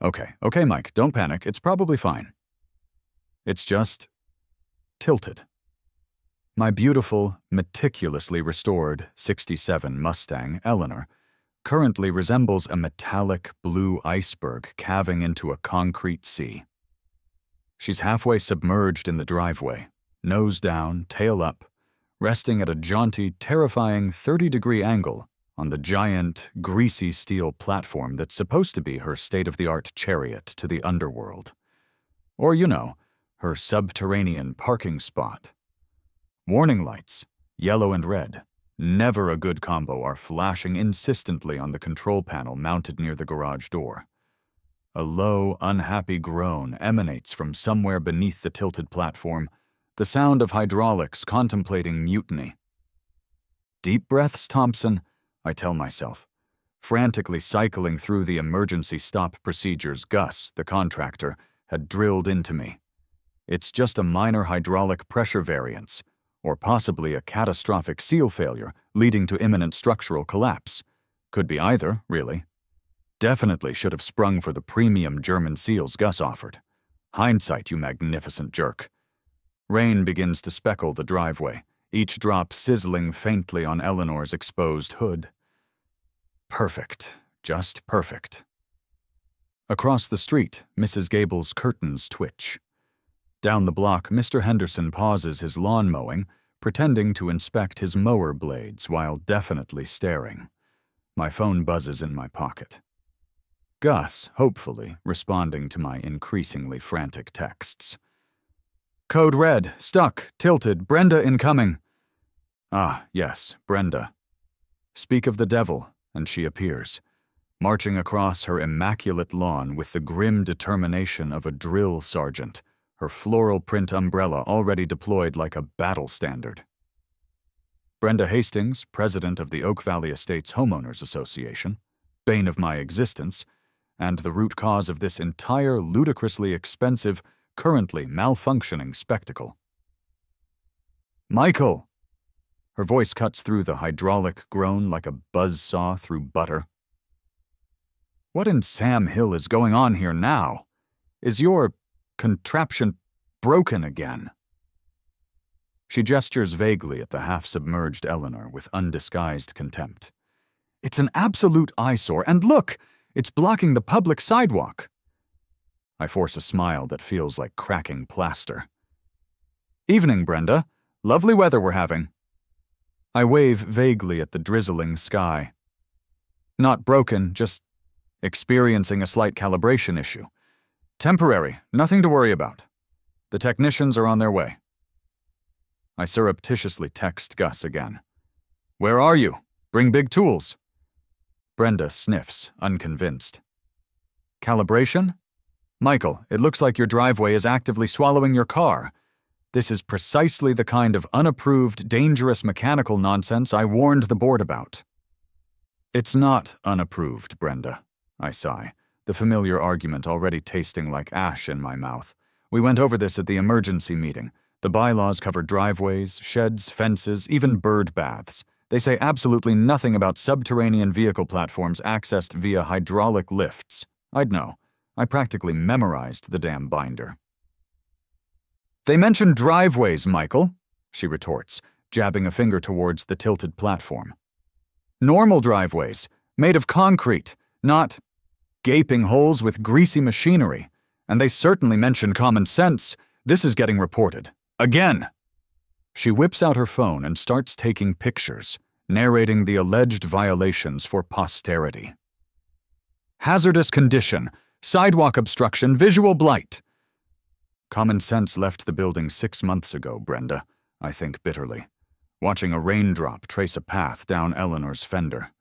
Okay, Mike, don't panic. It's probably fine. It's just tilted. My beautiful, meticulously restored '67 Mustang, Eleanor, currently resembles a metallic blue iceberg calving into a concrete sea. She's halfway submerged in the driveway, nose down, tail up, resting at a jaunty, terrifying 30-degree angle on the giant, greasy steel platform that's supposed to be her state-of-the-art chariot to the underworld. Or, her subterranean parking spot. Warning lights, yellow and red, never a good combo, are flashing insistently on the control panel mounted near the garage door. A low, unhappy groan emanates from somewhere beneath the tilted platform, the sound of hydraulics contemplating mutiny. Deep breaths, Thompson, I tell myself, frantically cycling through the emergency stop procedures Gus, the contractor, had drilled into me. It's just a minor hydraulic pressure variance, or possibly a catastrophic seal failure leading to imminent structural collapse. Could be either, really. Definitely should have sprung for the premium German seals Gus offered. Hindsight, you magnificent jerk. Rain begins to speckle the driveway, each drop sizzling faintly on Eleanor's exposed hood. Perfect, just perfect. Across the street, Mrs. Gable's curtains twitch. Down the block, Mr. Henderson pauses his lawn mowing, pretending to inspect his mower blades while definitely staring. My phone buzzes in my pocket. Gus, hopefully, responding to my increasingly frantic texts. Code red, stuck, tilted, Brenda incoming. Ah, yes, Brenda. Speak of the devil, and she appears, marching across her immaculate lawn with the grim determination of a drill sergeant, her floral print umbrella already deployed like a battle standard. Brenda Hastings, president of the Oak Valley Estates Homeowners Association, bane of my existence, and the root cause of this entire ludicrously expensive, currently malfunctioning spectacle. Michael! Her voice cuts through the hydraulic groan like a buzzsaw through butter. What in Sam Hill is going on here now? Is your contraption broken again? She gestures vaguely at the half-submerged Eleanor with undisguised contempt. It's an absolute eyesore, and look! It's blocking the public sidewalk. I force a smile that feels like cracking plaster. Evening, Brenda. Lovely weather we're having. I wave vaguely at the drizzling sky. Not broken, just experiencing a slight calibration issue. Temporary, nothing to worry about. The technicians are on their way. I surreptitiously text Gus again. Where are you? Bring big tools. Brenda sniffs, unconvinced. Calibration? Michael, it looks like your driveway is actively swallowing your car. This is precisely the kind of unapproved, dangerous mechanical nonsense I warned the board about. It's not unapproved, Brenda, I sigh, the familiar argument already tasting like ash in my mouth. We went over this at the emergency meeting. The bylaws cover driveways, sheds, fences, even bird baths. They say absolutely nothing about subterranean vehicle platforms accessed via hydraulic lifts. I'd know. I practically memorized the damn binder. They mention driveways, Michael, she retorts, jabbing a finger towards the tilted platform. Normal driveways, made of concrete, not gaping holes with greasy machinery. And they certainly mention common sense. This is getting reported. Again! She whips out her phone and starts taking pictures, narrating the alleged violations for posterity. Hazardous condition, sidewalk obstruction, visual blight. Common sense left the building 6 months ago, Brenda, I think bitterly, watching a raindrop trace a path down Eleanor's fender.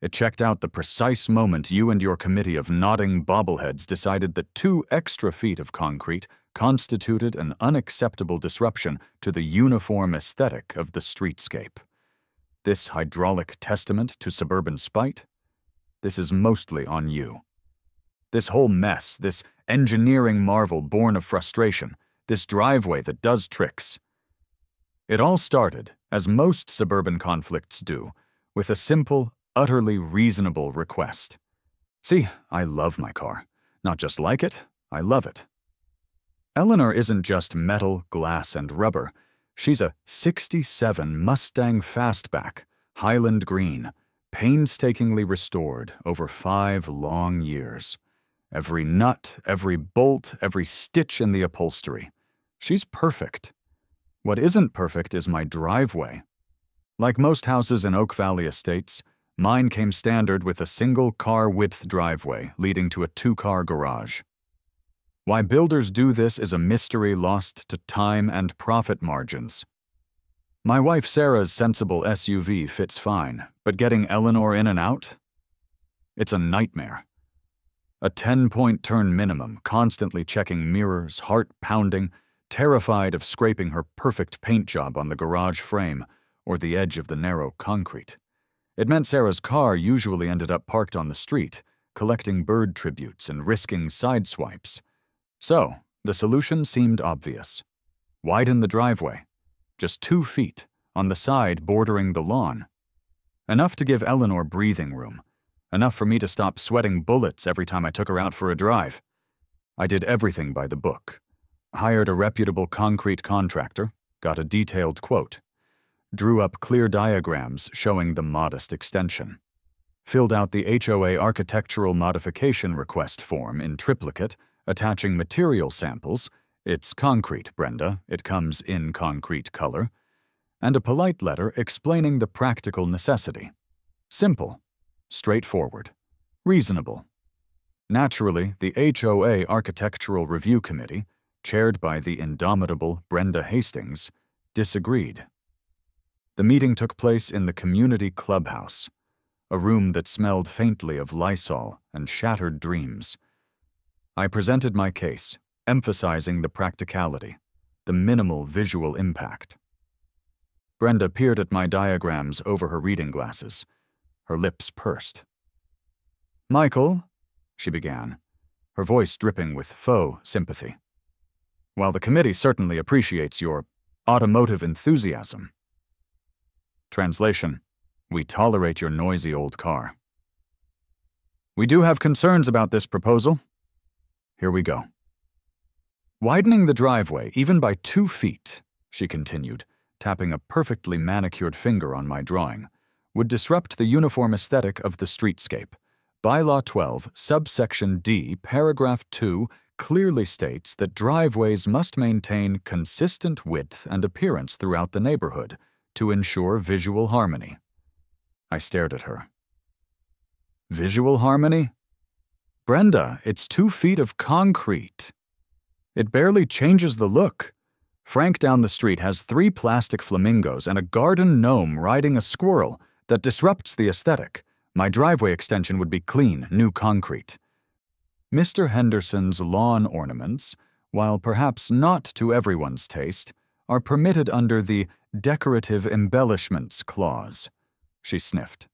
It checked out the precise moment you and your committee of nodding bobbleheads decided that 2 extra feet of concrete constituted an unacceptable disruption to the uniform aesthetic of the streetscape. This hydraulic testament to suburban spite? This is mostly on you. This whole mess, this engineering marvel born of frustration, this driveway that does tricks. It all started, as most suburban conflicts do, with a simple, utterly reasonable request. See, I love my car. Not just like it, I love it. Eleanor isn't just metal, glass, and rubber. She's a '67 Mustang Fastback, Highland Green, painstakingly restored over 5 long years. Every nut, every bolt, every stitch in the upholstery. She's perfect. What isn't perfect is my driveway. Like most houses in Oak Valley Estates, mine came standard with a single car-width driveway leading to a 2-car garage. Why builders do this is a mystery lost to time and profit margins. My wife Sarah's sensible SUV fits fine, but getting Eleanor in and out? It's a nightmare. A 10-point turn minimum, constantly checking mirrors, heart pounding, terrified of scraping her perfect paint job on the garage frame or the edge of the narrow concrete. It meant Sarah's car usually ended up parked on the street, collecting bird tributes and risking side swipes. So, the solution seemed obvious. Widen the driveway. Just 2 feet, on the side bordering the lawn. Enough to give Eleanor breathing room. Enough for me to stop sweating bullets every time I took her out for a drive. I did everything by the book. Hired a reputable concrete contractor, got a detailed quote. Drew up clear diagrams showing the modest extension. Filled out the HOA architectural modification request form in triplicate, attaching material samples, it's concrete, Brenda, it comes in concrete color, and a polite letter explaining the practical necessity. Simple, straightforward, reasonable. Naturally, the HOA Architectural Review Committee, chaired by the indomitable Brenda Hastings, disagreed. The meeting took place in the community clubhouse, a room that smelled faintly of Lysol and shattered dreams. I presented my case, emphasizing the practicality, the minimal visual impact. Brenda peered at my diagrams over her reading glasses. Her lips pursed. "Michael," she began, her voice dripping with faux sympathy. "While the committee certainly appreciates your automotive enthusiasm." Translation: we tolerate your noisy old car. "We do have concerns about this proposal. Here we go. Widening the driveway, even by 2 feet," she continued, tapping a perfectly manicured finger on my drawing, "would disrupt the uniform aesthetic of the streetscape. Bylaw 12, subsection D, paragraph 2, clearly states that driveways must maintain consistent width and appearance throughout the neighborhood to ensure visual harmony." I stared at her. Visual harmony? Brenda, it's 2 feet of concrete. It barely changes the look. Frank down the street has 3 plastic flamingos and a garden gnome riding a squirrel that disrupts the aesthetic. My driveway extension would be clean, new concrete. Mr. Henderson's lawn ornaments, while perhaps not to everyone's taste, are permitted under the Decorative Embellishments Clause. She sniffed.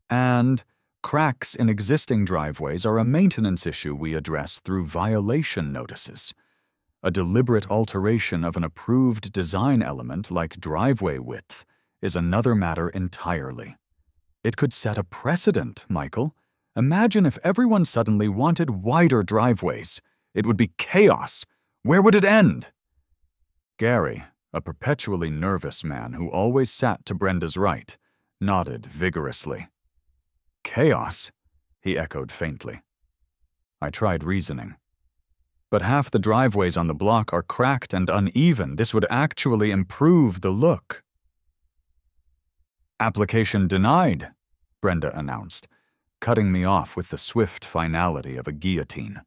And cracks in existing driveways are a maintenance issue we address through violation notices. A deliberate alteration of an approved design element like driveway width is another matter entirely. It could set a precedent, Michael. Imagine if everyone suddenly wanted wider driveways. It would be chaos. Where would it end? Gary, a perpetually nervous man who always sat to Brenda's right, nodded vigorously. "Chaos?" he echoed faintly. I tried reasoning. "But half the driveways on the block are cracked and uneven. This would actually improve the look." "Application denied," Brenda announced, cutting me off with the swift finality of a guillotine.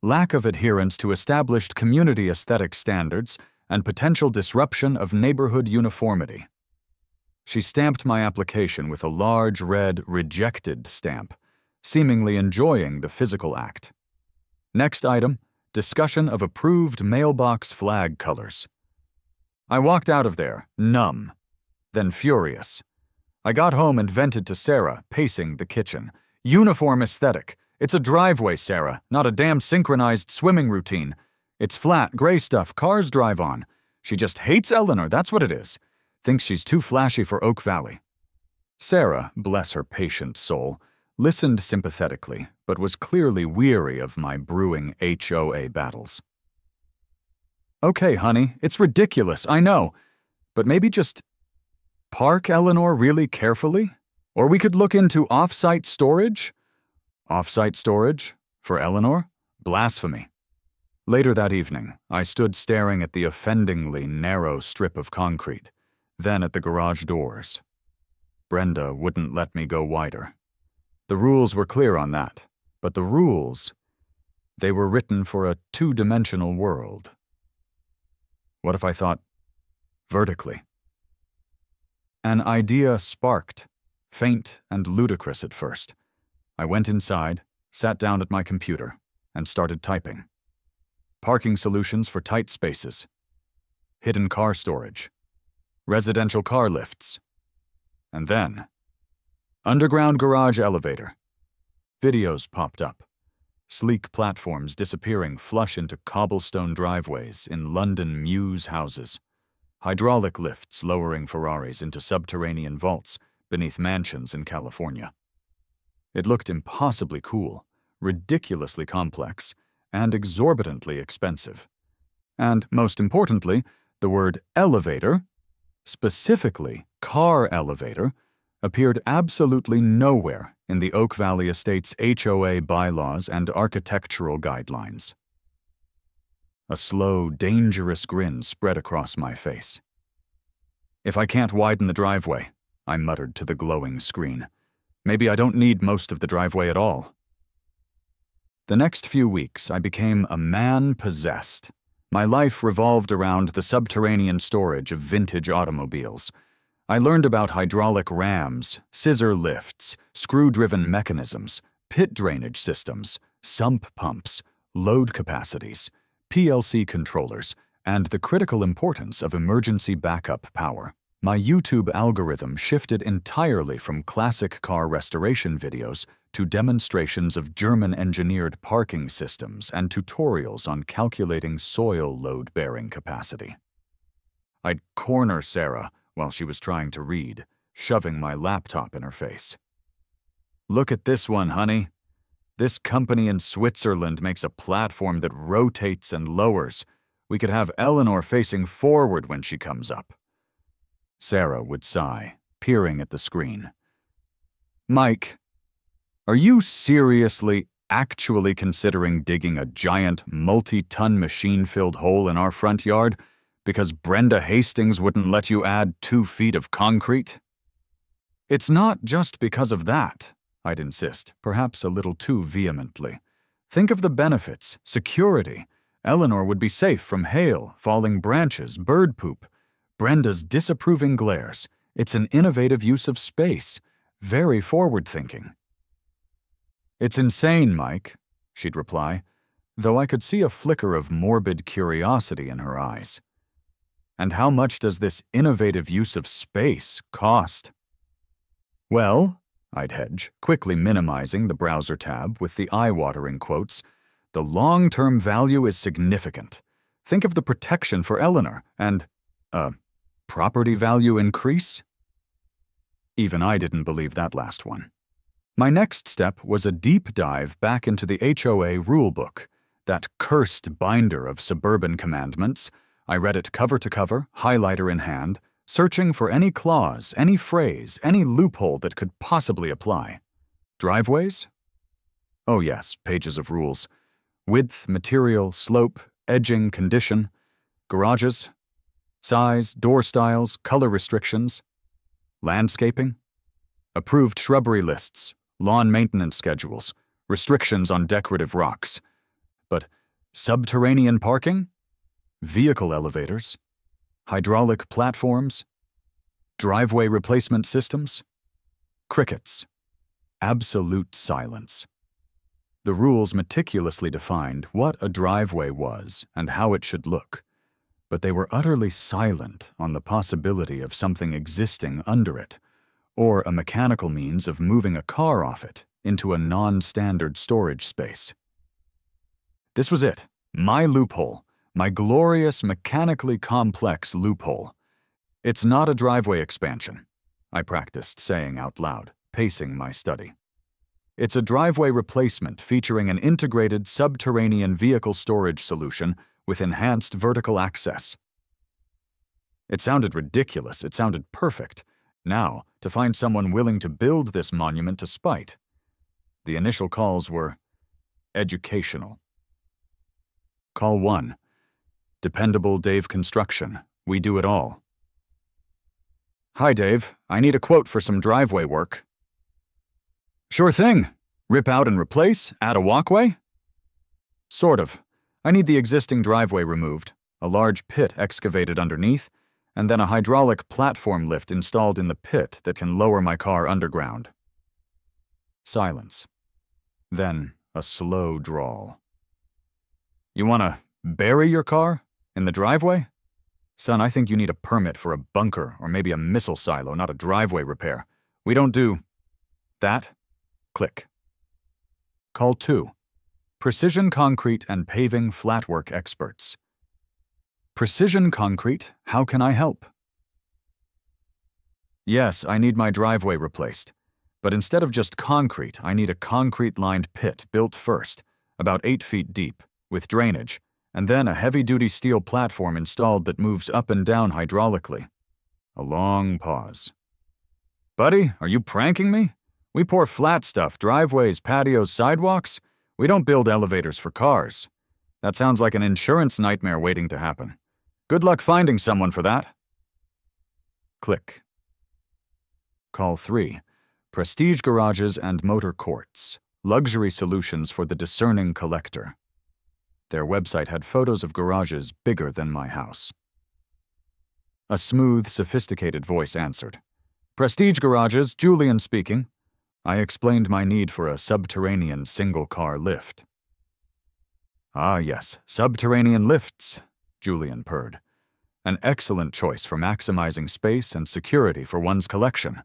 "Lack of adherence to established community aesthetic standards and potential disruption of neighborhood uniformity." She stamped my application with a large red "rejected" stamp, seemingly enjoying the physical act. Next item, discussion of approved mailbox flag colors. I walked out of there, numb, then furious. I got home and vented to Sarah, pacing the kitchen. "Uniform aesthetic. It's a driveway, Sarah, not a damn synchronized swimming routine. It's flat, gray stuff cars drive on. She just hates Eleanor, that's what it is. Thinks she's too flashy for Oak Valley." Sarah, bless her patient soul, listened sympathetically, but was clearly weary of my brewing HOA battles. "Okay, honey, it's ridiculous, I know, but maybe just park Eleanor really carefully? Or we could look into off-site storage?" Off-site storage? For Eleanor? Blasphemy. Later that evening, I stood staring at the offendingly narrow strip of concrete, then at the garage doors. Brenda wouldn't let me go wider. The rules were clear on that, but the rules, they were written for a two-dimensional world. What if I thought vertically? An idea sparked, faint and ludicrous at first. I went inside, sat down at my computer, and started typing. Parking solutions for tight spaces. Hidden car storage. Residential car lifts. And then, underground garage elevator. Videos popped up. Sleek platforms disappearing flush into cobblestone driveways in London mews houses. Hydraulic lifts lowering Ferraris into subterranean vaults beneath mansions in California. It looked impossibly cool, ridiculously complex, and exorbitantly expensive. And most importantly, the word elevator, specifically car elevator, appeared absolutely nowhere in the Oak Valley Estate's HOA bylaws and architectural guidelines. A slow, dangerous grin spread across my face. "If I can't widen the driveway," I muttered to the glowing screen, "maybe I don't need most of the driveway at all." The next few weeks, I became a man possessed. My life revolved around the subterranean storage of vintage automobiles. I learned about hydraulic rams, scissor lifts, screw-driven mechanisms, pit drainage systems, sump pumps, load capacities, PLC controllers, and the critical importance of emergency backup power. My YouTube algorithm shifted entirely from classic car restoration videos to demonstrations of German-engineered parking systems and tutorials on calculating soil load-bearing capacity. I'd corner Sarah while she was trying to read, shoving my laptop in her face. "Look at this one, honey. This company in Switzerland makes a platform that rotates and lowers. We could have Eleanor facing forward when she comes up." Sarah would sigh, peering at the screen. "Mike, are you seriously, actually considering digging a giant, multi-ton machine-filled hole in our front yard because Brenda Hastings wouldn't let you add 2 feet of concrete?" "It's not just because of that," I'd insist, perhaps a little too vehemently. "Think of the benefits, security. Eleanor would be safe from hail, falling branches, bird poop. Brenda's disapproving glares. It's an innovative use of space. Very forward-thinking." "It's insane, Mike," she'd reply, though I could see a flicker of morbid curiosity in her eyes. "And how much does this innovative use of space cost?" "Well," I'd hedge, quickly minimizing the browser tab with the eye-watering quotes, "the long-term value is significant. Think of the protection for Eleanor and, property value increase?" Even I didn't believe that last one. My next step was a deep dive back into the HOA rulebook, that cursed binder of suburban commandments. I read it cover to cover, highlighter in hand, searching for any clause, any phrase, any loophole that could possibly apply. Driveways? Oh yes, pages of rules. Width, material, slope, edging, condition. Garages? Size, door styles, color restrictions. Landscaping? Approved shrubbery lists, lawn maintenance schedules, restrictions on decorative rocks. But subterranean parking? Vehicle elevators? Hydraulic platforms? Driveway replacement systems? Crickets. Absolute silence. The rules meticulously defined what a driveway was and how it should look, but they were utterly silent on the possibility of something existing under it, or a mechanical means of moving a car off it into a non-standard storage space. This was it, my loophole, my glorious, mechanically complex loophole. "It's not a driveway expansion," I practiced saying out loud, pacing my study. It's a driveway replacement featuring an integrated subterranean vehicle storage solution with enhanced vertical access. It sounded ridiculous. It sounded perfect. Now, to find someone willing to build this monument to spite. The initial calls were educational. Call 1. Dependable Dave Construction. We do it all. Hi, Dave. I need a quote for some driveway work. Sure thing. Rip out and replace? Add a walkway? Sort of. I need the existing driveway removed, a large pit excavated underneath, and then a hydraulic platform lift installed in the pit that can lower my car underground. Silence. Then a slow drawl. You want to bury your car? In the driveway? Son, I think you need a permit for a bunker or maybe a missile silo, not a driveway repair. We don't do that. Click. Call 2. Precision Concrete and Paving Flatwork Experts. Precision Concrete, how can I help? Yes, I need my driveway replaced. But instead of just concrete, I need a concrete-lined pit built first, about 8 feet deep, with drainage, and then a heavy-duty steel platform installed that moves up and down hydraulically. A long pause. Buddy, are you pranking me? We pour flat stuff, driveways, patios, sidewalks. We don't build elevators for cars. That sounds like an insurance nightmare waiting to happen. Good luck finding someone for that. Click. Call 3. Prestige Garages and Motor Courts. Luxury solutions for the discerning collector. Their website had photos of garages bigger than my house. A smooth, sophisticated voice answered. Prestige Garages, Julian speaking. I explained my need for a subterranean single-car lift. Ah, yes, subterranean lifts, Julian purred. An excellent choice for maximizing space and security for one's collection.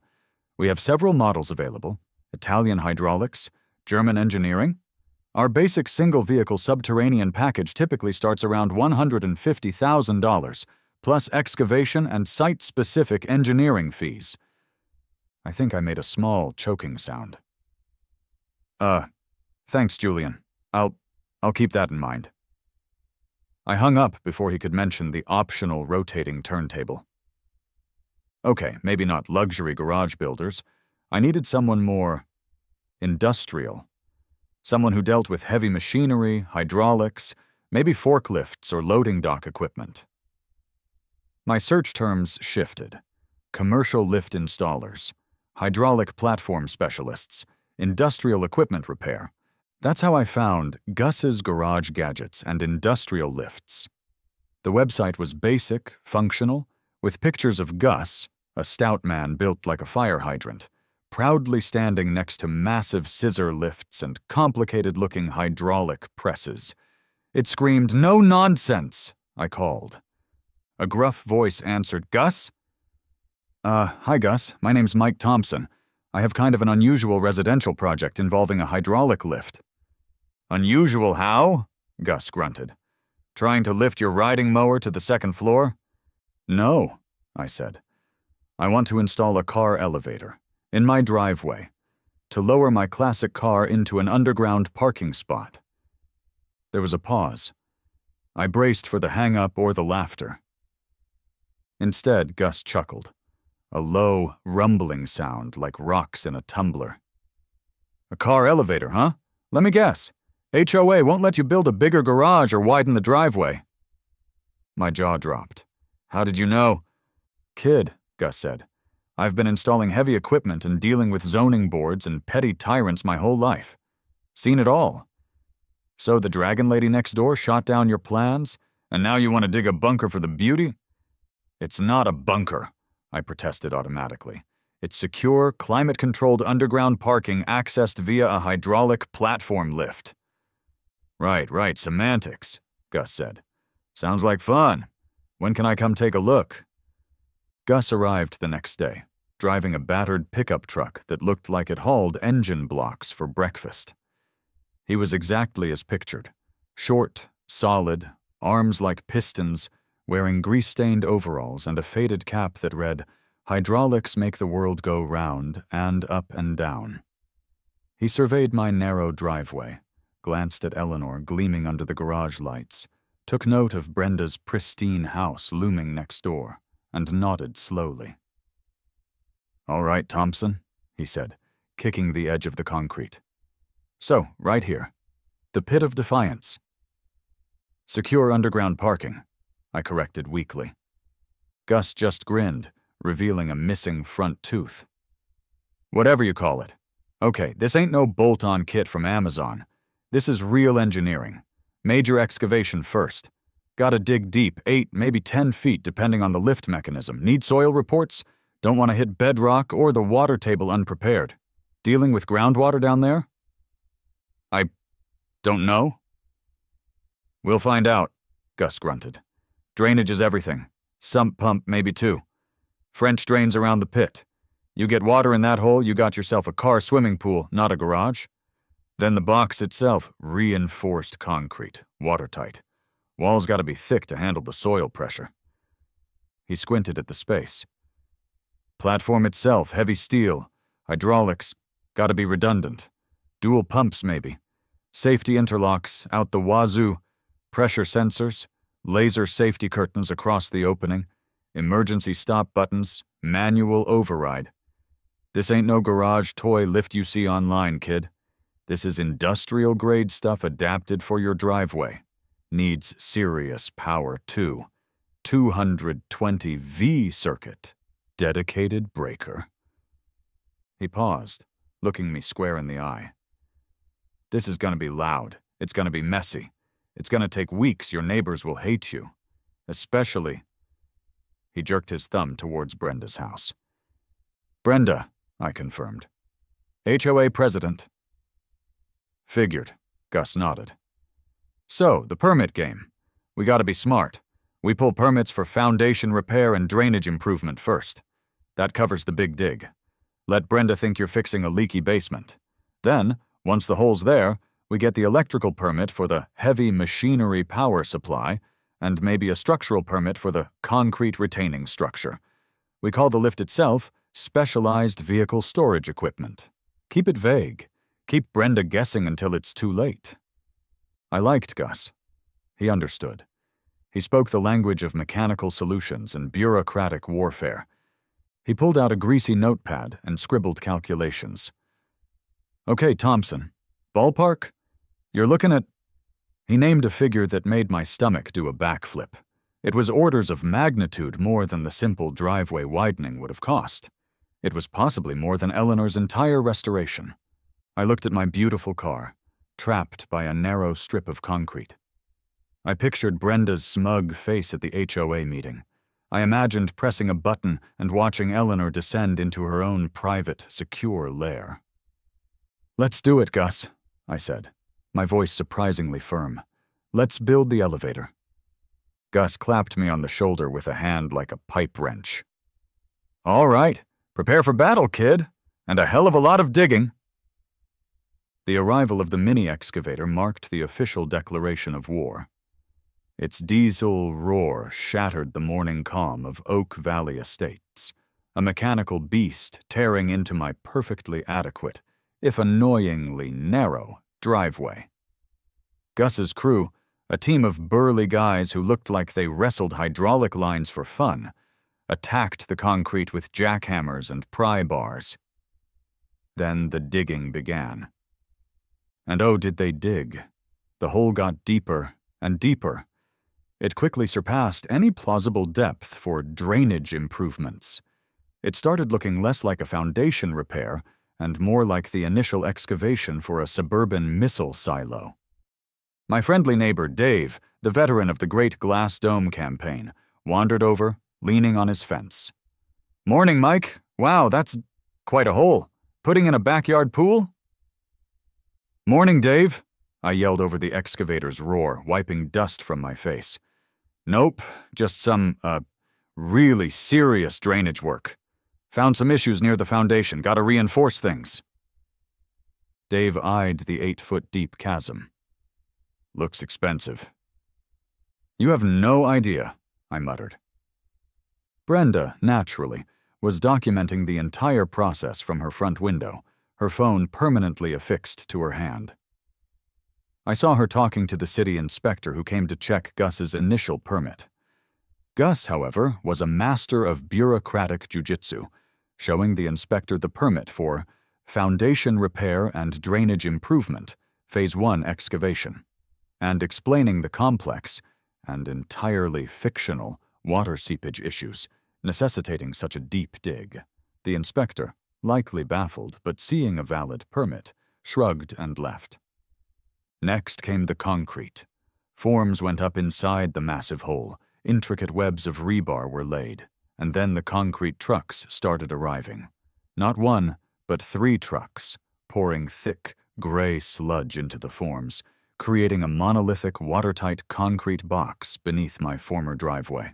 We have several models available: Italian hydraulics, German engineering. Our basic single-vehicle subterranean package typically starts around $150,000, plus excavation and site-specific engineering fees. I think I made a small, choking sound. Thanks, Julian. I'll keep that in mind. I hung up before he could mention the optional rotating turntable. Okay, maybe not luxury garage builders. I needed someone more industrial. Someone who dealt with heavy machinery, hydraulics, maybe forklifts or loading dock equipment. My search terms shifted. Commercial lift installers, hydraulic platform specialists, industrial equipment repair. That's how I found Gus's Garage Gadgets and Industrial Lifts. The website was basic, functional, with pictures of Gus, a stout man built like a fire hydrant, proudly standing next to massive scissor lifts and complicated-looking hydraulic presses. It screamed, "No nonsense!" I called. A gruff voice answered, "Gus?" Hi Gus, my name's Mike Thompson. I have kind of an unusual residential project involving a hydraulic lift. Unusual how? Gus grunted. Trying to lift your riding mower to the second floor? No, I said. I want to install a car elevator in my driveway to lower my classic car into an underground parking spot. There was a pause. I braced for the hang-up or the laughter. Instead, Gus chuckled. A low, rumbling sound like rocks in a tumbler. A car elevator, huh? Let me guess. HOA won't let you build a bigger garage or widen the driveway. My jaw dropped. How did you know? Kid, Gus said. I've been installing heavy equipment and dealing with zoning boards and petty tyrants my whole life. Seen it all. So the dragon lady next door shot down your plans, and now you want to dig a bunker for the beauty? It's not a bunker, I protested automatically. It's secure, climate-controlled underground parking accessed via a hydraulic platform lift. Right, semantics, Gus said. Sounds like fun. When can I come take a look? Gus arrived the next day, driving a battered pickup truck that looked like it hauled engine blocks for breakfast. He was exactly as pictured. Short, solid, arms like pistons, wearing grease-stained overalls and a faded cap that read, "Hydraulics make the world go round and up and down." He surveyed my narrow driveway, glanced at Eleanor gleaming under the garage lights, took note of Brenda's pristine house looming next door, and nodded slowly. "All right, Thompson," he said, kicking the edge of the concrete. "So, right here. The Pit of Defiance." "Secure underground parking," I corrected weakly. Gus just grinned, revealing a missing front tooth. "Whatever you call it. Okay, this ain't no bolt-on kit from Amazon. This is real engineering. Major excavation first. Gotta dig deep, 8, maybe 10 feet depending on the lift mechanism. Need soil reports? Don't want to hit bedrock or the water table unprepared. Dealing with groundwater down there?" "I don't know." "We'll find out," Gus grunted. "Drainage is everything. Sump pump, maybe 2. French drains around the pit. You get water in that hole, you got yourself a car swimming pool, not a garage. Then the box itself, reinforced concrete, watertight. Walls gotta be thick to handle the soil pressure." He squinted at the space. "Platform itself, heavy steel. Hydraulics, gotta be redundant. Dual pumps, maybe. Safety interlocks, out the wazoo. Pressure sensors, laser safety curtains across the opening. Emergency stop buttons, manual override. This ain't no garage toy lift you see online, kid. This is industrial-grade stuff adapted for your driveway. Needs serious power, too. 220 V circuit. Dedicated breaker." He paused, looking me square in the eye. "This is gonna be loud. It's gonna be messy. It's gonna take weeks. Your neighbors will hate you. Especially..." He jerked his thumb towards Brenda's house. "Brenda," I confirmed. "HOA president." "Figured," Gus nodded. "So, the permit game. We gotta be smart. We pull permits for foundation repair and drainage improvement first. That covers the big dig. Let Brenda think you're fixing a leaky basement. Then, once the hole's there, we get the electrical permit for the heavy machinery power supply, and maybe a structural permit for the concrete retaining structure. We call the lift itself specialized vehicle storage equipment. Keep it vague. Keep Brenda guessing until it's too late." I liked Gus. He understood. He spoke the language of mechanical solutions and bureaucratic warfare. He pulled out a greasy notepad and scribbled calculations. "Okay, Thompson. Ballpark? You're looking at..." He named a figure that made my stomach do a backflip. It was orders of magnitude more than the simple driveway widening would have cost. It was possibly more than Eleanor's entire restoration. I looked at my beautiful car, trapped by a narrow strip of concrete. I pictured Brenda's smug face at the HOA meeting. I imagined pressing a button and watching Eleanor descend into her own private, secure lair. "Let's do it, Gus," I said, my voice surprisingly firm. "Let's build the elevator." Gus clapped me on the shoulder with a hand like a pipe wrench. "All right, prepare for battle, kid, and a hell of a lot of digging." The arrival of the mini-excavator marked the official declaration of war. Its diesel roar shattered the morning calm of Oak Valley Estates, a mechanical beast tearing into my perfectly adequate, if annoyingly narrow, driveway. Gus's crew, a team of burly guys who looked like they wrestled hydraulic lines for fun, attacked the concrete with jackhammers and pry bars. Then the digging began. And oh, did they dig. The hole got deeper and deeper. It quickly surpassed any plausible depth for drainage improvements. It started looking less like a foundation repair and more like the initial excavation for a suburban missile silo. My friendly neighbor Dave, the veteran of the Great Glass Dome campaign, wandered over, leaning on his fence. "Morning, Mike. Wow, that's quite a hole. Putting in a backyard pool?" "Morning, Dave," I yelled over the excavator's roar, wiping dust from my face. "Nope, just some, really serious drainage work. Found some issues near the foundation, gotta reinforce things." Dave eyed the 8-foot-deep chasm. "Looks expensive." "You have no idea," I muttered. Brenda, naturally, was documenting the entire process from her front window, her phone permanently affixed to her hand. I saw her talking to the city inspector who came to check Gus's initial permit. Gus, however, was a master of bureaucratic jujitsu, showing the inspector the permit for foundation repair and drainage improvement, Phase 1 excavation, and explaining the complex and entirely fictional water seepage issues necessitating such a deep dig. The inspector, likely baffled but seeing a valid permit, shrugged and left. Next came the concrete. Forms went up inside the massive hole, intricate webs of rebar were laid, and then the concrete trucks started arriving. Not one, but 3 trucks, pouring thick, gray sludge into the forms, creating a monolithic, watertight concrete box beneath my former driveway.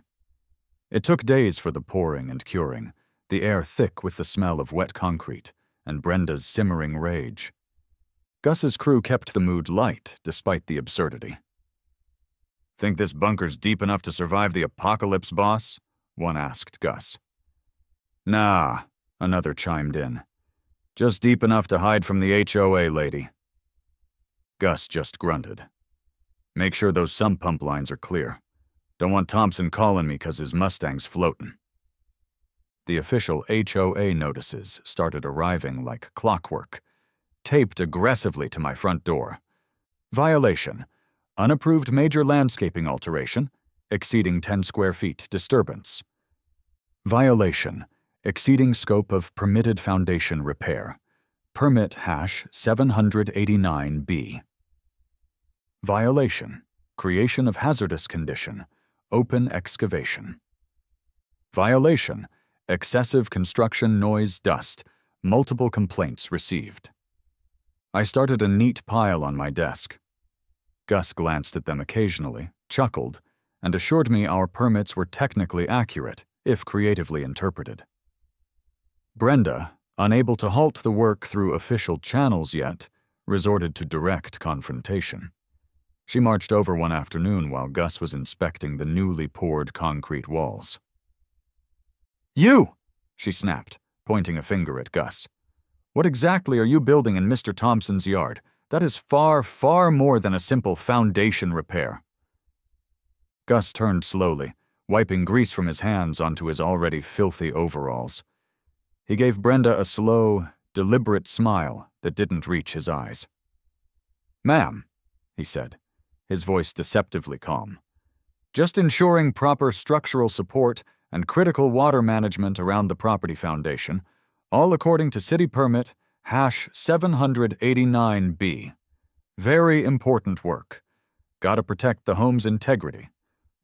It took days for the pouring and curing, the air thick with the smell of wet concrete, and Brenda's simmering rage. Gus's crew kept the mood light despite the absurdity. "Think this bunker's deep enough to survive the apocalypse, boss?" one asked Gus. "Nah," another chimed in. "Just deep enough to hide from the HOA lady." Gus just grunted. "Make sure those sump pump lines are clear. Don't want Thompson calling me 'cause his Mustang's floating." The official HOA notices started arriving like clockwork, taped aggressively to my front door. Violation: unapproved major landscaping alteration, exceeding 10 square feet disturbance. Violation: exceeding scope of permitted foundation repair. Permit hash 789B. Violation: creation of hazardous condition. Open excavation. Violation: excessive construction noise dust. Multiple complaints received. I started a neat pile on my desk. Gus glanced at them occasionally, chuckled, and assured me our permits were technically accurate, if creatively interpreted. Brenda, unable to halt the work through official channels yet, resorted to direct confrontation. She marched over one afternoon while Gus was inspecting the newly poured concrete walls. "You!" she snapped, pointing a finger at Gus. "What exactly are you building in Mr. Thompson's yard? That is far, far more than a simple foundation repair." Gus turned slowly, wiping grease from his hands onto his already filthy overalls. He gave Brenda a slow, deliberate smile that didn't reach his eyes. "Ma'am," he said, his voice deceptively calm, "just ensuring proper structural support and critical water management around the property foundation, all according to city permit hash 789B. Very important work. Gotta protect the home's integrity.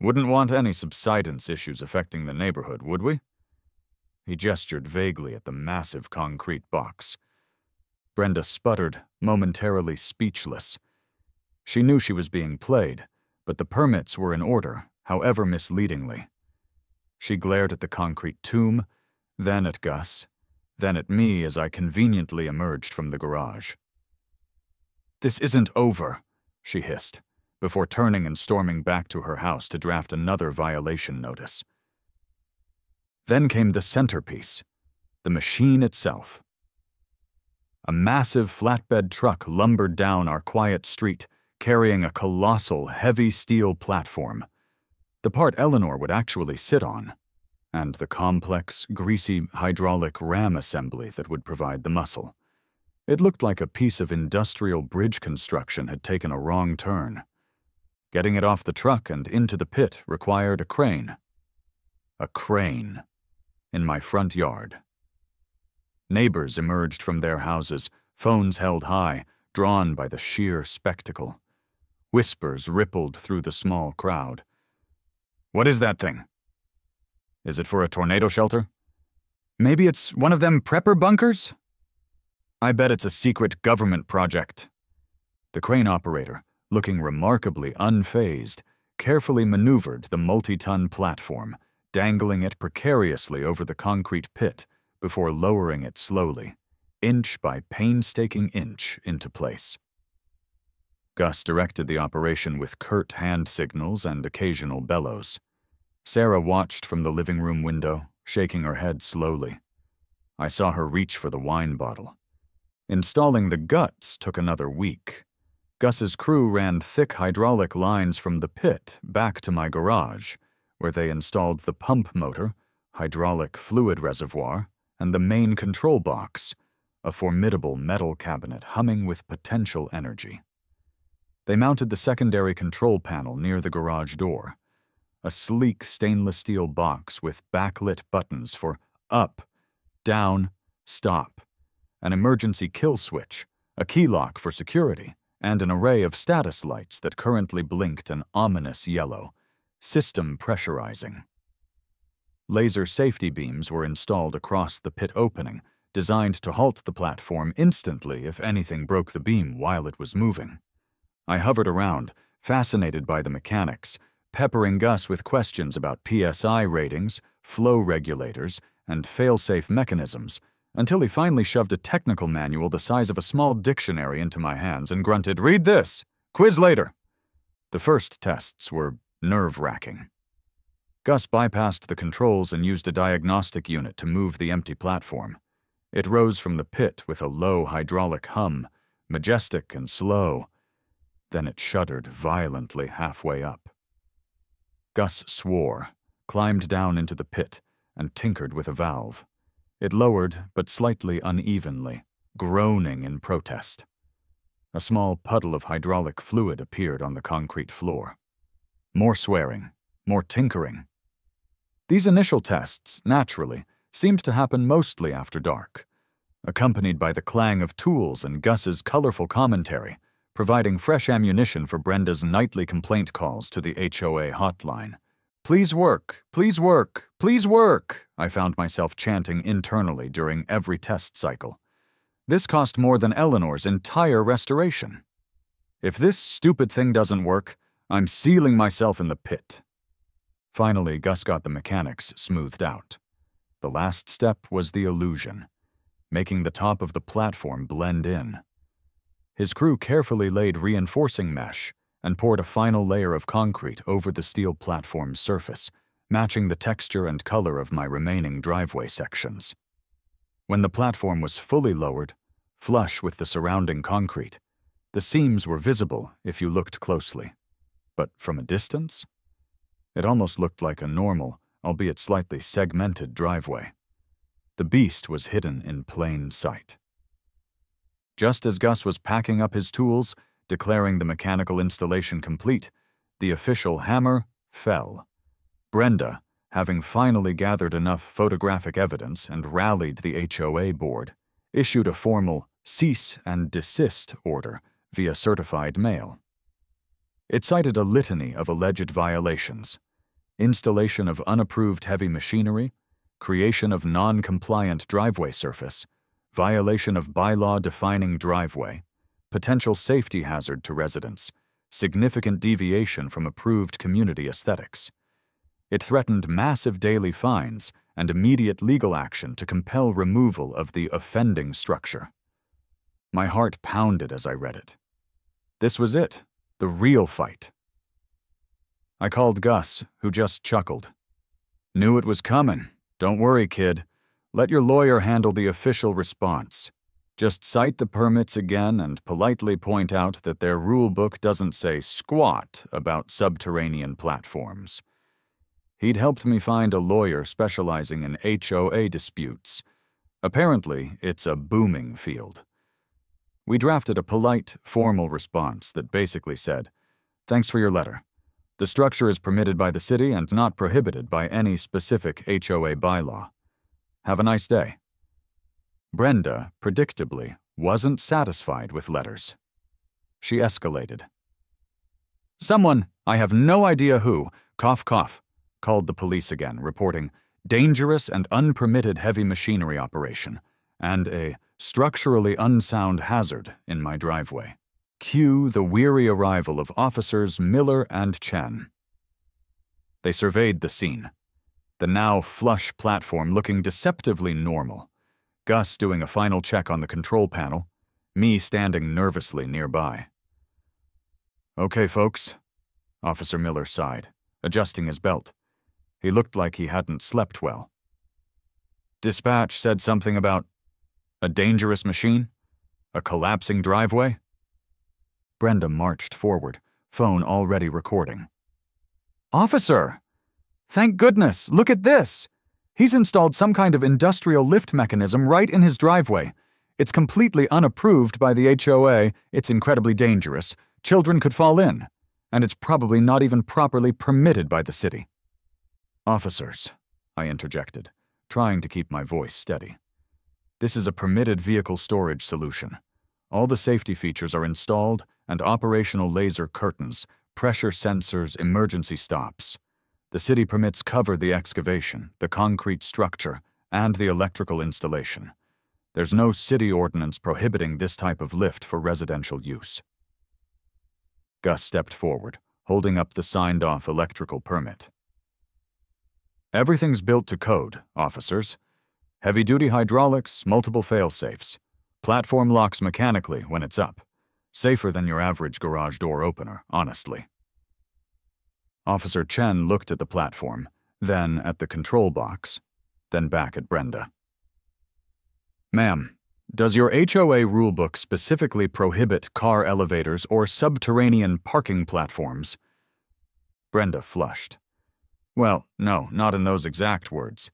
Wouldn't want any subsidence issues affecting the neighborhood, would we?" He gestured vaguely at the massive concrete box. Brenda sputtered, momentarily speechless. She knew she was being played, but the permits were in order, however misleadingly. She glared at the concrete tomb, then at Gus, then at me as I conveniently emerged from the garage. "This isn't over," she hissed, before turning and storming back to her house to draft another violation notice. Then came the centerpiece, the machine itself. A massive flatbed truck lumbered down our quiet street, carrying a colossal, heavy steel platform, the part Eleanor would actually sit on, and the complex, greasy hydraulic ram assembly that would provide the muscle. It looked like a piece of industrial bridge construction had taken a wrong turn. Getting it off the truck and into the pit required a crane. A crane. In my front yard. Neighbors emerged from their houses, phones held high, drawn by the sheer spectacle. Whispers rippled through the small crowd. "What is that thing? Is it for a tornado shelter? Maybe it's one of them prepper bunkers? I bet it's a secret government project." The crane operator, looking remarkably unfazed, carefully maneuvered the multi-ton platform, dangling it precariously over the concrete pit before lowering it slowly, inch by painstaking inch, into place. Gus directed the operation with curt hand signals and occasional bellows. Sarah watched from the living room window, shaking her head slowly. I saw her reach for the wine bottle. Installing the guts took another week. Gus's crew ran thick hydraulic lines from the pit back to my garage, where they installed the pump motor, hydraulic fluid reservoir, and the main control box, a formidable metal cabinet humming with potential energy. They mounted the secondary control panel near the garage door, a sleek stainless steel box with backlit buttons for up, down, stop, an emergency kill switch, a key lock for security, and an array of status lights that currently blinked an ominous yellow, system pressurizing. Laser safety beams were installed across the pit opening, designed to halt the platform instantly if anything broke the beam while it was moving. I hovered around, fascinated by the mechanics, peppering Gus with questions about PSI ratings, flow regulators, and fail-safe mechanisms, until he finally shoved a technical manual the size of a small dictionary into my hands and grunted, "Read this! Quiz later!" The first tests were nerve-wracking. Gus bypassed the controls and used a diagnostic unit to move the empty platform. It rose from the pit with a low hydraulic hum, majestic and slow. Then it shuddered violently halfway up. Gus swore, climbed down into the pit, and tinkered with a valve. It lowered, but slightly unevenly, groaning in protest. A small puddle of hydraulic fluid appeared on the concrete floor. More swearing, more tinkering. These initial tests, naturally, seemed to happen mostly after dark, accompanied by the clang of tools and Gus's colorful commentary, providing fresh ammunition for Brenda's nightly complaint calls to the HOA hotline. "Please work, please work, please work," I found myself chanting internally during every test cycle. This cost more than Eleanor's entire restoration. If this stupid thing doesn't work, I'm sealing myself in the pit. Finally, Gus got the mechanics smoothed out. The last step was the illusion, making the top of the platform blend in. His crew carefully laid reinforcing mesh and poured a final layer of concrete over the steel platform's surface, matching the texture and color of my remaining driveway sections. When the platform was fully lowered, flush with the surrounding concrete, the seams were visible if you looked closely. But from a distance, it almost looked like a normal, albeit slightly segmented driveway. The beast was hidden in plain sight. Just as Gus was packing up his tools, declaring the mechanical installation complete, the official hammer fell. Brenda, having finally gathered enough photographic evidence and rallied the HOA board, issued a formal cease and desist order via certified mail. It cited a litany of alleged violations: installation of unapproved heavy machinery, creation of non-compliant driveway surface, violation of bylaw defining driveway, potential safety hazard to residents, significant deviation from approved community aesthetics. It threatened massive daily fines and immediate legal action to compel removal of the offending structure. My heart pounded as I read it. This was it, the real fight. I called Gus, who just chuckled. "Knew it was coming. Don't worry, kid. Let your lawyer handle the official response. Just cite the permits again and politely point out that their rule book doesn't say squat about subterranean platforms." He'd helped me find a lawyer specializing in HOA disputes. Apparently, it's a booming field. We drafted a polite, formal response that basically said, "Thanks for your letter. The structure is permitted by the city and not prohibited by any specific HOA bylaw. Have a nice day." Brenda, predictably, wasn't satisfied with letters. She escalated. "Someone, I have no idea who, cough cough, called the police again, reporting dangerous and unpermitted heavy machinery operation and a structurally unsound hazard in my driveway. Cue the weary arrival of Officers Miller and Chen." They surveyed the scene, the now flush platform looking deceptively normal, Gus doing a final check on the control panel, me standing nervously nearby. "Okay, folks," Officer Miller sighed, adjusting his belt. He looked like he hadn't slept well. "Dispatch said something about a dangerous machine? A collapsing driveway? Brenda marched forward, phone already recording. "Officer! Thank goodness, look at this! He's installed some kind of industrial lift mechanism right in his driveway. It's completely unapproved by the HOA, it's incredibly dangerous, children could fall in, and it's probably not even properly permitted by the city." "Officers," I interjected, trying to keep my voice steady. "This is a permitted vehicle storage solution. All the safety features are installed and operational laser curtains, pressure sensors, emergency stops. The city permits cover the excavation, the concrete structure, and the electrical installation. There's no city ordinance prohibiting this type of lift for residential use." Gus stepped forward, holding up the signed-off electrical permit. "Everything's built to code, officers. Heavy-duty hydraulics, multiple fail-safes. Platform locks mechanically when it's up. Safer than your average garage door opener, honestly." Officer Chen looked at the platform, then at the control box, then back at Brenda. "Ma'am, does your HOA rulebook specifically prohibit car elevators or subterranean parking platforms?" Brenda flushed. "Well, no, not in those exact words.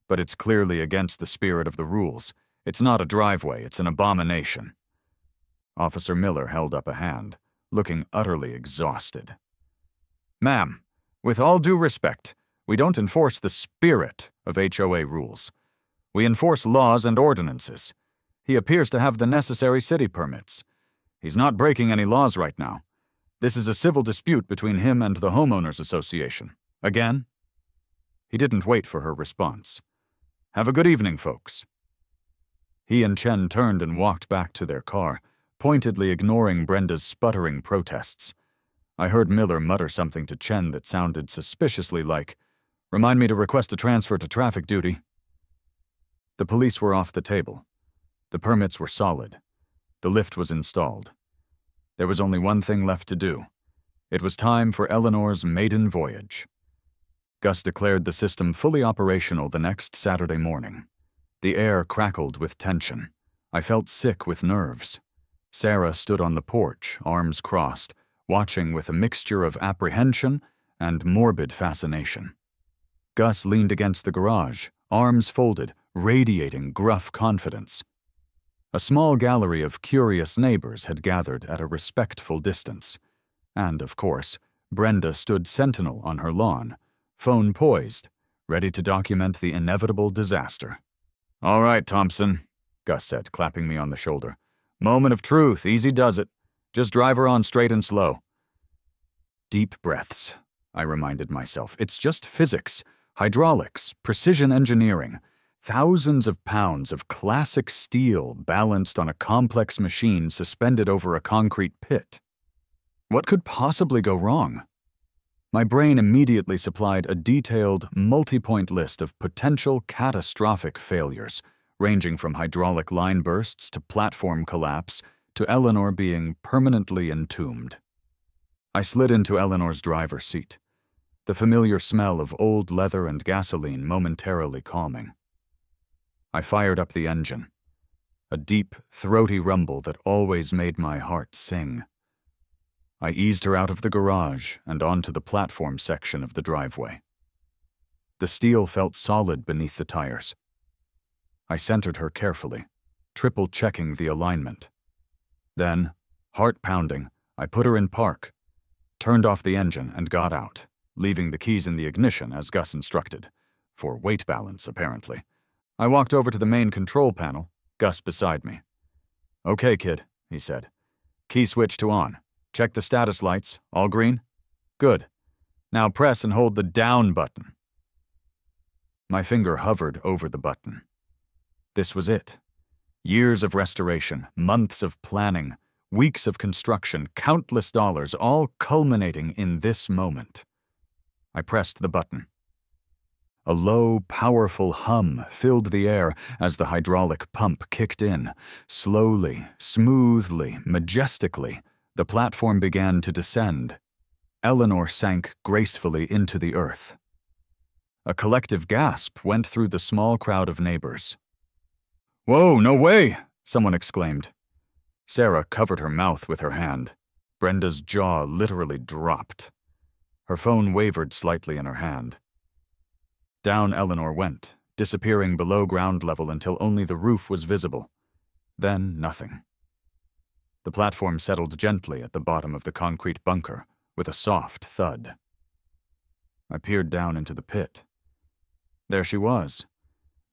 But it's clearly against the spirit of the rules. It's not a driveway, it's an abomination." Officer Miller held up a hand, looking utterly exhausted. "Ma'am, with all due respect, we don't enforce the spirit of HOA rules. We enforce laws and ordinances. He appears to have the necessary city permits. He's not breaking any laws right now. This is a civil dispute between him and the Homeowners Association. Again?" He didn't wait for her response. "Have a good evening, folks." He and Chen turned and walked back to their car, pointedly ignoring Brenda's sputtering protests. I heard Miller mutter something to Chen that sounded suspiciously like, "Remind me to request a transfer to traffic duty." The police were off the table. The permits were solid. The lift was installed. There was only one thing left to do. It was time for Eleanor's maiden voyage. Gus declared the system fully operational the next Saturday morning. The air crackled with tension. I felt sick with nerves. Sarah stood on the porch, arms crossed, watching with a mixture of apprehension and morbid fascination. Gus leaned against the garage, arms folded, radiating gruff confidence. A small gallery of curious neighbors had gathered at a respectful distance. And, of course, Brenda stood sentinel on her lawn, phone poised, ready to document the inevitable disaster. "All right, Thompson," Gus said, clapping me on the shoulder. "Moment of truth, easy does it. Just drive her on straight and slow." Deep breaths, I reminded myself. It's just physics, hydraulics, precision engineering. Thousands of pounds of classic steel balanced on a complex machine suspended over a concrete pit. What could possibly go wrong? My brain immediately supplied a detailed, multi-point list of potential catastrophic failures, ranging from hydraulic line bursts to platform collapse to Eleanor being permanently entombed. I slid into Eleanor's driver's seat, the familiar smell of old leather and gasoline momentarily calming. I fired up the engine, a deep, throaty rumble that always made my heart sing. I eased her out of the garage and onto the platform section of the driveway. The steel felt solid beneath the tires. I centered her carefully, triple-checking the alignment. Then, heart pounding, I put her in park, turned off the engine and got out, leaving the keys in the ignition as Gus instructed, for weight balance apparently. I walked over to the main control panel, Gus beside me. "Okay, kid," he said. "Key switch to on. Check the status lights. All green? Good. Now press and hold the down button." My finger hovered over the button. This was it. Years of restoration, months of planning, weeks of construction, countless dollars, all culminating in this moment. I pressed the button. A low, powerful hum filled the air as the hydraulic pump kicked in. Slowly, smoothly, majestically, the platform began to descend. Eleanor sank gracefully into the earth. A collective gasp went through the small crowd of neighbors. "Whoa, no way!" someone exclaimed. Sarah covered her mouth with her hand. Brenda's jaw literally dropped. Her phone wavered slightly in her hand. Down Eleanor went, disappearing below ground level until only the roof was visible. Then nothing. The platform settled gently at the bottom of the concrete bunker, with a soft thud. I peered down into the pit. There she was,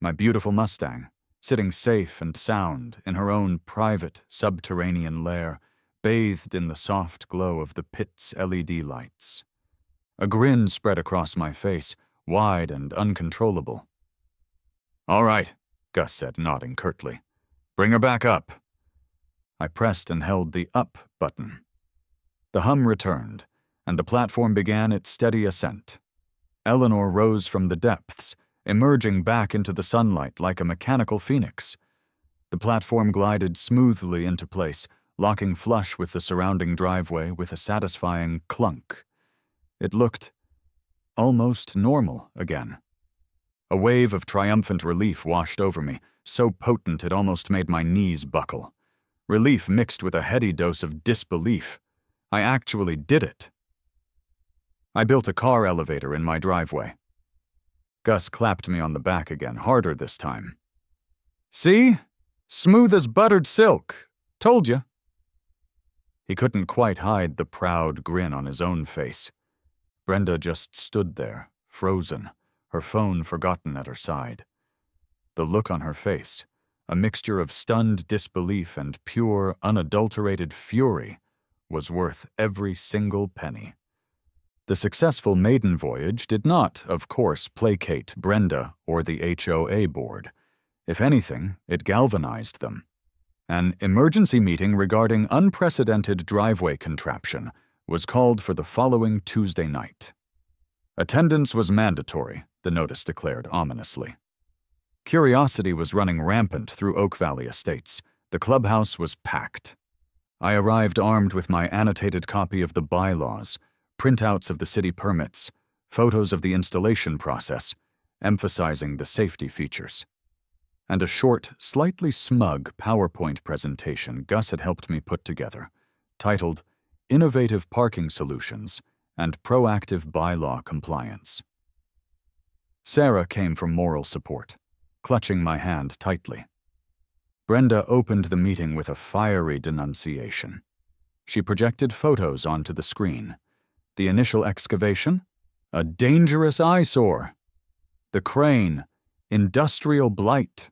my beautiful Mustang, sitting safe and sound in her own private subterranean lair, bathed in the soft glow of the pit's LED lights. A grin spread across my face, wide and uncontrollable. "All right," Gus said, nodding curtly. "Bring her back up." I pressed and held the up button. The hum returned, and the platform began its steady ascent. Eleanor rose from the depths, emerging back into the sunlight like a mechanical phoenix. The platform glided smoothly into place, locking flush with the surrounding driveway with a satisfying clunk. It looked almost normal again. A wave of triumphant relief washed over me, so potent it almost made my knees buckle. Relief mixed with a heady dose of disbelief. I actually did it. I built a car elevator in my driveway. Gus clapped me on the back again, harder this time. "See? Smooth as buttered silk. Told you." He couldn't quite hide the proud grin on his own face. Brenda just stood there, frozen, her phone forgotten at her side. The look on her face, a mixture of stunned disbelief and pure, unadulterated fury, was worth every single penny. The successful maiden voyage did not, of course, placate Brenda or the HOA board. If anything, it galvanized them. An emergency meeting regarding unprecedented driveway contraption was called for the following Tuesday night. Attendance was mandatory, the notice declared ominously. Curiosity was running rampant through Oak Valley Estates. The clubhouse was packed. I arrived armed with my annotated copy of the bylaws, printouts of the city permits, photos of the installation process, emphasizing the safety features, and a short, slightly smug PowerPoint presentation Gus had helped me put together, titled Innovative Parking Solutions and Proactive Bylaw Compliance. Sarah came for moral support, clutching my hand tightly. Brenda opened the meeting with a fiery denunciation. She projected photos onto the screen. The initial excavation? A dangerous eyesore. The crane? Industrial blight.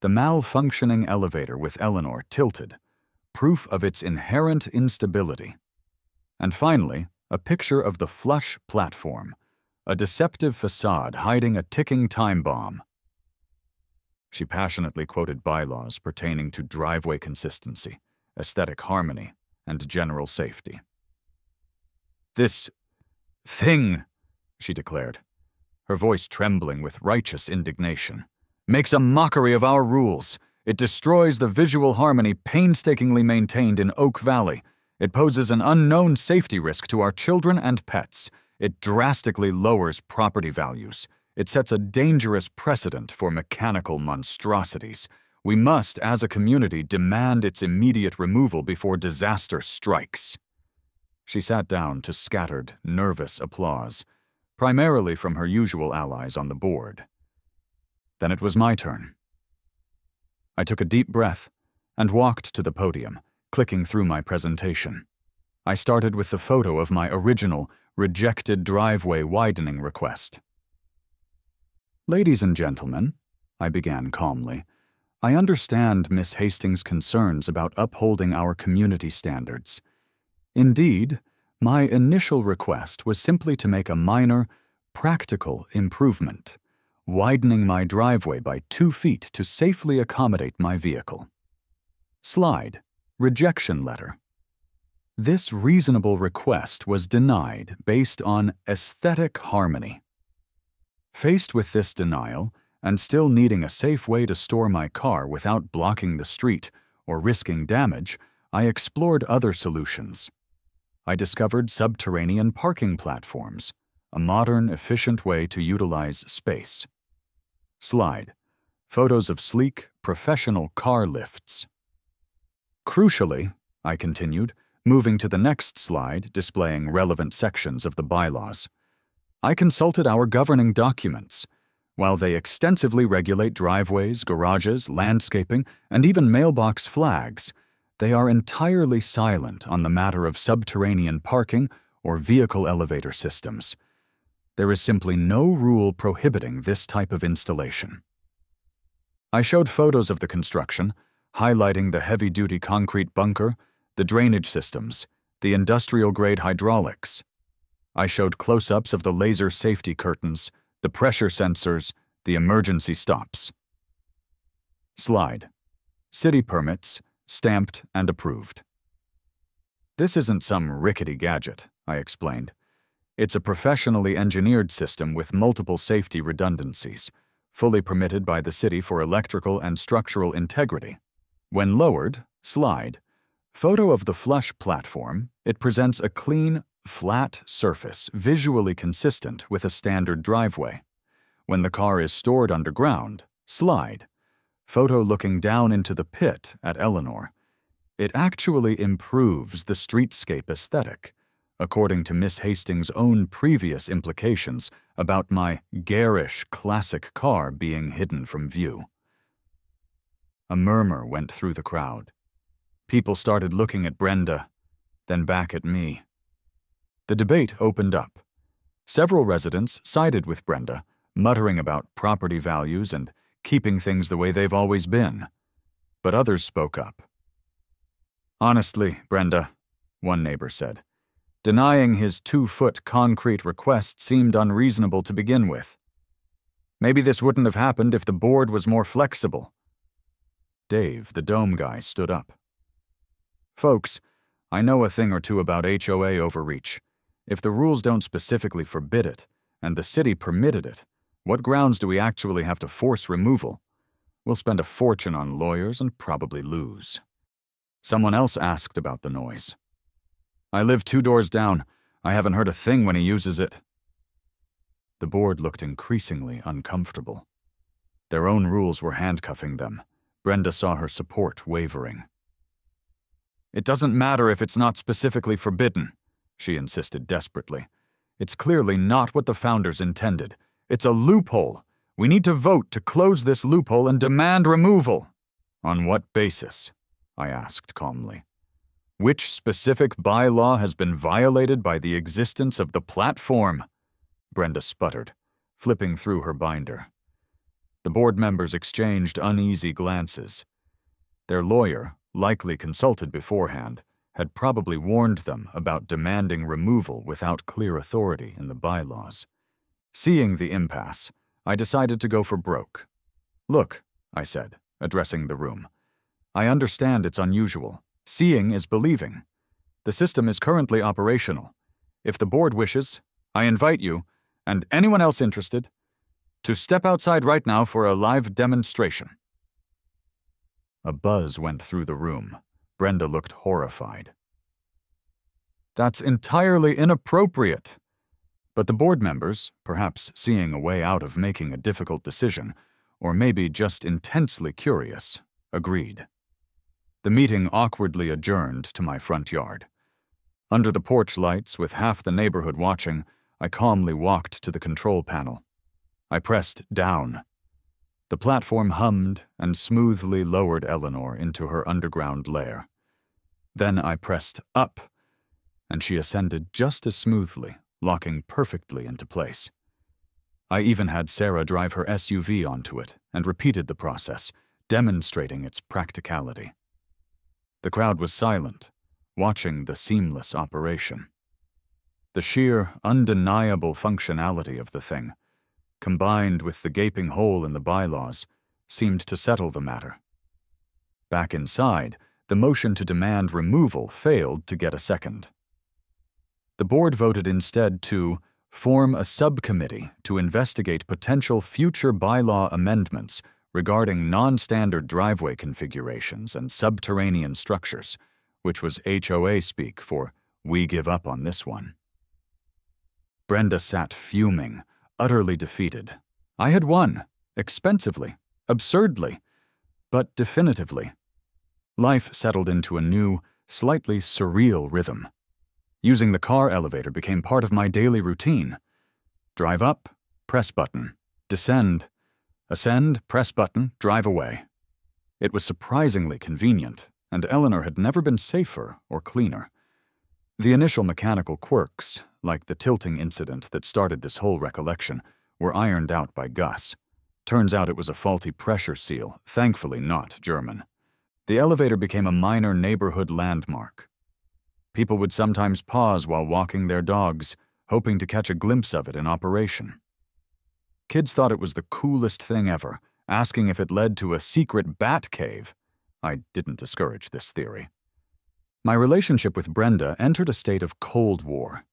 The malfunctioning elevator with Eleanor tilted, proof of its inherent instability. And finally, a picture of the flush platform, a deceptive facade hiding a ticking time bomb. She passionately quoted bylaws pertaining to driveway consistency, aesthetic harmony, and general safety. "This thing," she declared, her voice trembling with righteous indignation, "makes a mockery of our rules. It destroys the visual harmony painstakingly maintained in Oak Valley. It poses an unknown safety risk to our children and pets. It drastically lowers property values. It sets a dangerous precedent for mechanical monstrosities. We must, as a community, demand its immediate removal before disaster strikes." She sat down to scattered, nervous applause, primarily from her usual allies on the board. Then it was my turn. I took a deep breath and walked to the podium, clicking through my presentation. I started with the photo of my original, rejected driveway widening request. "Ladies and gentlemen," I began calmly, "I understand Miss Hastings' concerns about upholding our community standards. Indeed, my initial request was simply to make a minor, practical improvement, widening my driveway by 2 feet to safely accommodate my vehicle. Slide, rejection letter. This reasonable request was denied based on aesthetic harmony. Faced with this denial, and still needing a safe way to store my car without blocking the street or risking damage, I explored other solutions. I discovered subterranean parking platforms, a modern, efficient way to utilize space. Slide, photos of sleek, professional car lifts. Crucially, I continued, moving to the next slide displaying relevant sections of the bylaws, I consulted our governing documents. While they extensively regulate driveways, garages, landscaping, and even mailbox flags, they are entirely silent on the matter of subterranean parking or vehicle elevator systems. There is simply no rule prohibiting this type of installation. I showed photos of the construction, highlighting the heavy-duty concrete bunker, the drainage systems, the industrial-grade hydraulics. I showed close-ups of the laser safety curtains, the pressure sensors, the emergency stops. Slide. City permits, stamped and approved. This isn't some rickety gadget, I explained. It's a professionally engineered system with multiple safety redundancies, fully permitted by the city for electrical and structural integrity. When lowered, slide. Photo of the flush platform, it presents a clean, flat surface visually consistent with a standard driveway. When the car is stored underground, slide. Photo looking down into the pit at Eleanor. It actually improves the streetscape aesthetic, according to Miss Hastings' own previous implications about my garish classic car being hidden from view. A murmur went through the crowd. People started looking at Brenda, then back at me. The debate opened up. Several residents sided with Brenda, muttering about property values and keeping things the way they've always been. But others spoke up. "Honestly, Brenda," one neighbor said, "denying his 2-foot concrete request seemed unreasonable to begin with. Maybe this wouldn't have happened if the board was more flexible." Dave, the dome guy, stood up. "Folks, I know a thing or two about HOA overreach. If the rules don't specifically forbid it, and the city permitted it, what grounds do we actually have to force removal? We'll spend a fortune on lawyers and probably lose." Someone else asked about the noise. "I live 2 doors down. I haven't heard a thing when he uses it." The board looked increasingly uncomfortable. Their own rules were handcuffing them. Brenda saw her support wavering. "It doesn't matter if it's not specifically forbidden," she insisted desperately. "It's clearly not what the founders intended. It's a loophole. We need to vote to close this loophole and demand removal." "On what basis?" I asked calmly. "Which specific bylaw has been violated by the existence of the platform?" Brenda sputtered, flipping through her binder. The board members exchanged uneasy glances. Their lawyer, likely consulted beforehand, had probably warned them about demanding removal without clear authority in the bylaws. Seeing the impasse, I decided to go for broke. "Look," I said, addressing the room, "I understand it's unusual. Seeing is believing. The system is currently operational. If the board wishes, I invite you, and anyone else interested, to step outside right now for a live demonstration." A buzz went through the room. Brenda looked horrified. "That's entirely inappropriate." But the board members, perhaps seeing a way out of making a difficult decision, or maybe just intensely curious, agreed. The meeting awkwardly adjourned to my front yard. Under the porch lights, with half the neighborhood watching, I calmly walked to the control panel. I pressed down. The platform hummed and smoothly lowered Eleanor into her underground lair. Then I pressed up, and she ascended just as smoothly, locking perfectly into place. I even had Sarah drive her SUV onto it and repeated the process, demonstrating its practicality. The crowd was silent, watching the seamless operation. The sheer, undeniable functionality of the thing, combined with the gaping hole in the bylaws, seemed to settle the matter. Back inside, the motion to demand removal failed to get a second. The board voted instead to form a subcommittee to investigate potential future bylaw amendments regarding non-standard driveway configurations and subterranean structures, which was HOA speak for "we give up on this one." Brenda sat fuming, utterly defeated. I had won, expensively, absurdly, but definitively. Life settled into a new, slightly surreal rhythm. Using the car elevator became part of my daily routine. Drive up, press button, descend, ascend, press button, drive away. It was surprisingly convenient, and Eleanor had never been safer or cleaner. The initial mechanical quirks, like the tilting incident that started this whole recollection, were ironed out by Gus. Turns out it was a faulty pressure seal, thankfully not German. The elevator became a minor neighborhood landmark. People would sometimes pause while walking their dogs, hoping to catch a glimpse of it in operation. Kids thought it was the coolest thing ever, asking if it led to a secret bat cave. I didn't discourage this theory. My relationship with Brenda entered a state of Cold War.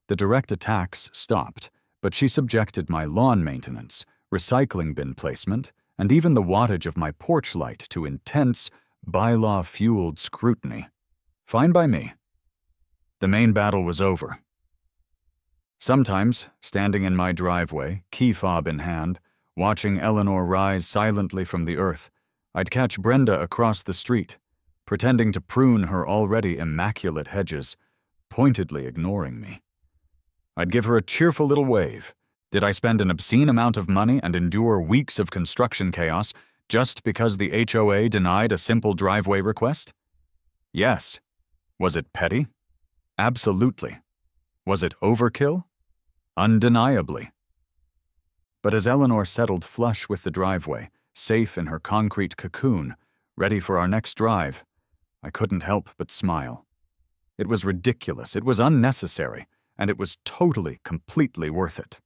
The direct attacks stopped, but she subjected my lawn maintenance, recycling bin placement, and even the wattage of my porch light to intense, bylaw-fueled scrutiny. Fine by me. The main battle was over. Sometimes, standing in my driveway, key fob in hand, watching Eleanor rise silently from the earth, I'd catch Brenda across the street, pretending to prune her already immaculate hedges, pointedly ignoring me. I'd give her a cheerful little wave. Did I spend an obscene amount of money and endure weeks of construction chaos just because the HOA denied a simple driveway request? Yes. Was it petty? Absolutely. Was it overkill? Undeniably. But as Eleanor settled flush with the driveway, safe in her concrete cocoon, ready for our next drive, I couldn't help but smile. It was ridiculous, it was unnecessary, and it was totally, completely worth it.